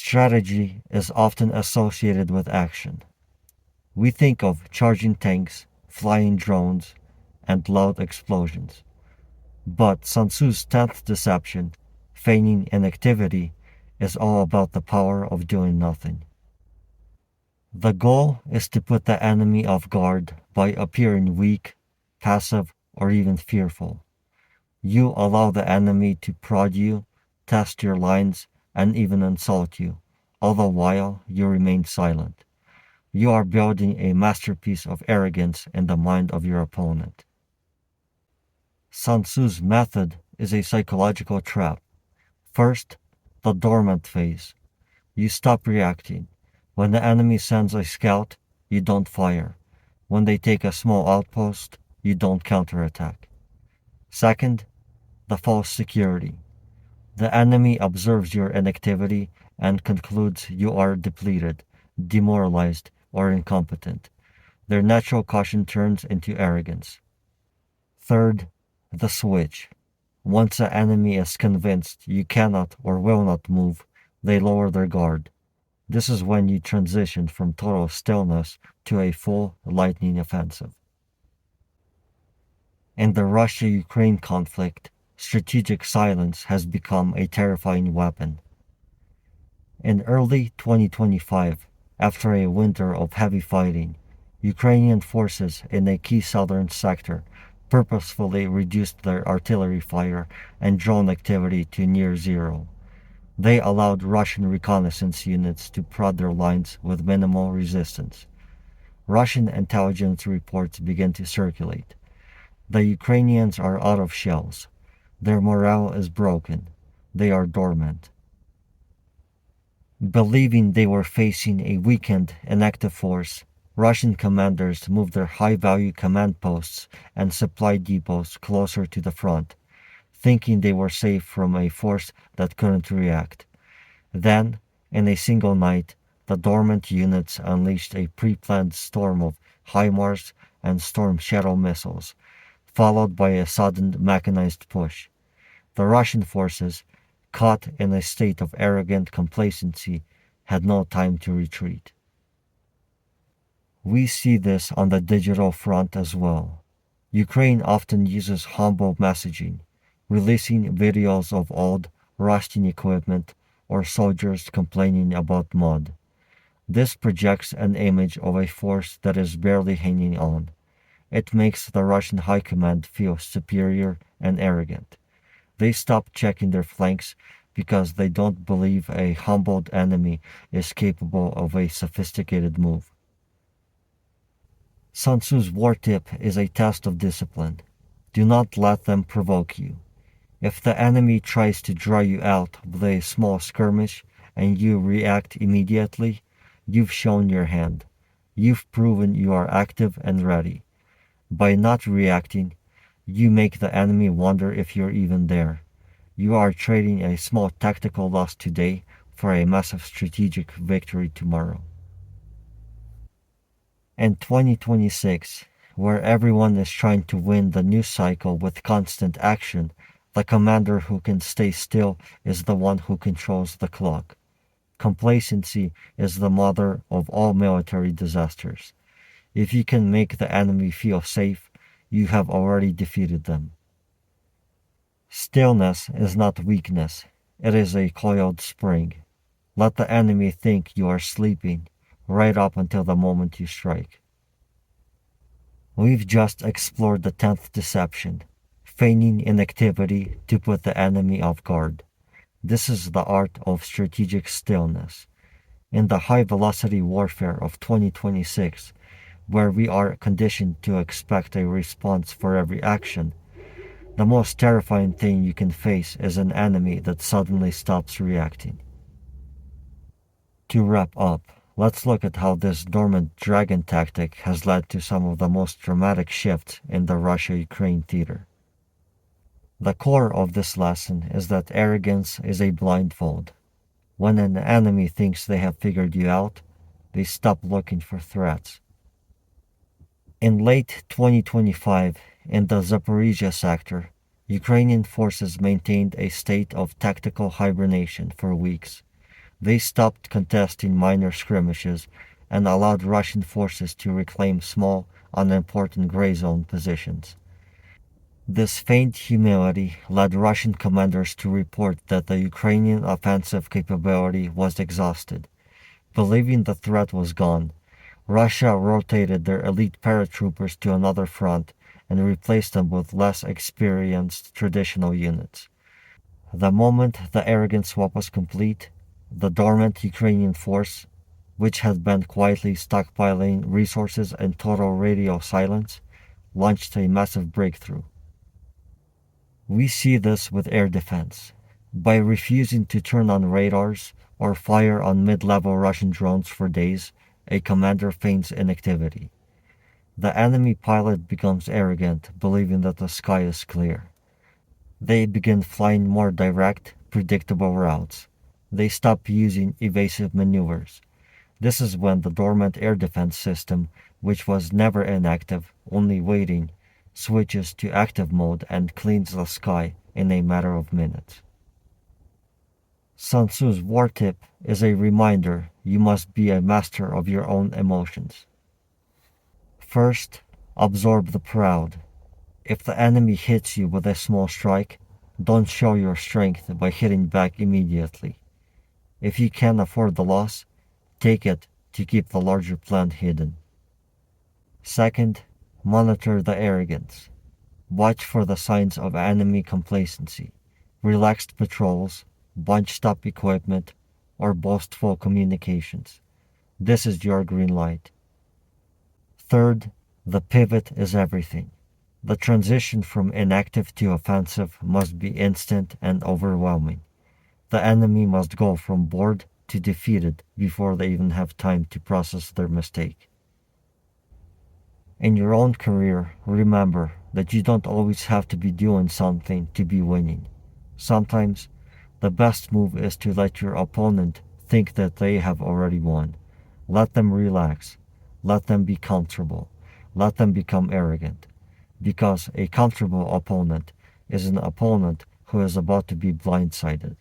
Strategy is often associated with action. We think of charging tanks, flying drones, and loud explosions. But Sun Tzu's 10th deception, feigning inactivity, is all about the power of doing nothing. The goal is to put the enemy off guard by appearing weak, passive, or even fearful. You allow the enemy to prod you, test your lines, and even insult you, all the while you remain silent. You are building a masterpiece of arrogance in the mind of your opponent. Sun Tzu's method is a psychological trap. First, the dormant phase. You stop reacting. When the enemy sends a scout, you don't fire. When they take a small outpost, you don't counterattack. Second, the false security. The enemy observes your inactivity and concludes you are depleted, demoralized, or incompetent. Their natural caution turns into arrogance. Third, the switch. Once the enemy is convinced you cannot or will not move, they lower their guard. This is when you transition from total stillness to a full lightning offensive. In the Russia-Ukraine conflict, strategic silence has become a terrifying weapon. In early 2025, after a winter of heavy fighting, Ukrainian forces in a key southern sector purposefully reduced their artillery fire and drone activity to near zero. They allowed Russian reconnaissance units to prod their lines with minimal resistance. Russian intelligence reports began to circulate. The Ukrainians are out of shells. Their morale is broken. They are dormant. Believing they were facing a weakened, inactive force, Russian commanders moved their high-value command posts and supply depots closer to the front, thinking they were safe from a force that couldn't react. Then, in a single night, the dormant units unleashed a pre-planned storm of HIMARS and Storm Shadow missiles, followed by a sudden mechanized push. The Russian forces, caught in a state of arrogant complacency, had no time to retreat. We see this on the digital front as well. Ukraine often uses humble messaging, releasing videos of old, rusting equipment or soldiers complaining about mud. This projects an image of a force that is barely hanging on. It makes the Russian high command feel superior and arrogant. They stop checking their flanks because they don't believe a humbled enemy is capable of a sophisticated move. Sun Tzu's war tip is a test of discipline. Do not let them provoke you. If the enemy tries to draw you out with a small skirmish and you react immediately, you've shown your hand. You've proven you are active and ready. By not reacting, you make the enemy wonder if you're even there. You are trading a small tactical loss today for a massive strategic victory tomorrow. In 2026, where everyone is trying to win the news cycle with constant action, the commander who can stay still is the one who controls the clock. Complacency is the mother of all military disasters. If you can make the enemy feel safe, you have already defeated them. Stillness is not weakness, it is a coiled spring. Let the enemy think you are sleeping, right up until the moment you strike. We've just explored the 10th deception, feigning inactivity to put the enemy off guard. This is the art of strategic stillness. In the high-velocity warfare of 2026, where we are conditioned to expect a response for every action, the most terrifying thing you can face is an enemy that suddenly stops reacting. To wrap up, let's look at how this dormant dragon tactic has led to some of the most dramatic shifts in the Russia-Ukraine theater. The core of this lesson is that arrogance is a blindfold. When an enemy thinks they have figured you out, they stop looking for threats. In late 2025, in the Zaporizhia sector, Ukrainian forces maintained a state of tactical hibernation for weeks. They stopped contesting minor skirmishes and allowed Russian forces to reclaim small, unimportant gray zone positions. This feigned humility led Russian commanders to report that the Ukrainian offensive capability was exhausted. Believing the threat was gone, Russia rotated their elite paratroopers to another front and replaced them with less experienced traditional units. The moment the Arrogance swap was complete, the dormant Ukrainian force, which had been quietly stockpiling resources in total radio silence, launched a massive breakthrough. We see this with air defense. By refusing to turn on radars or fire on mid-level Russian drones for days, a commander feigns inactivity. The enemy pilot becomes arrogant, believing that the sky is clear. They begin flying more direct, predictable routes. They stop using evasive maneuvers. This is when the dormant air defense system, which was never inactive, only waiting, switches to active mode and cleans the sky in a matter of minutes. Sun Tzu's war tip is a reminder you must be a master of your own emotions. First, absorb the proud. If the enemy hits you with a small strike, don't show your strength by hitting back immediately. If you can afford the loss, take it to keep the larger plan hidden. Second, monitor the arrogance. Watch for the signs of enemy complacency, relaxed patrols, bunched up equipment, or boastful communications. This is your green light. Third, the pivot is everything. The transition from inactive to offensive must be instant and overwhelming. The enemy must go from bored to defeated before they even have time to process their mistake. In your own career, remember that you don't always have to be doing something to be winning. Sometimes, the best move is to let your opponent think that they have already won. Let them relax. Let them be comfortable. Let them become arrogant. Because a comfortable opponent is an opponent who is about to be blindsided.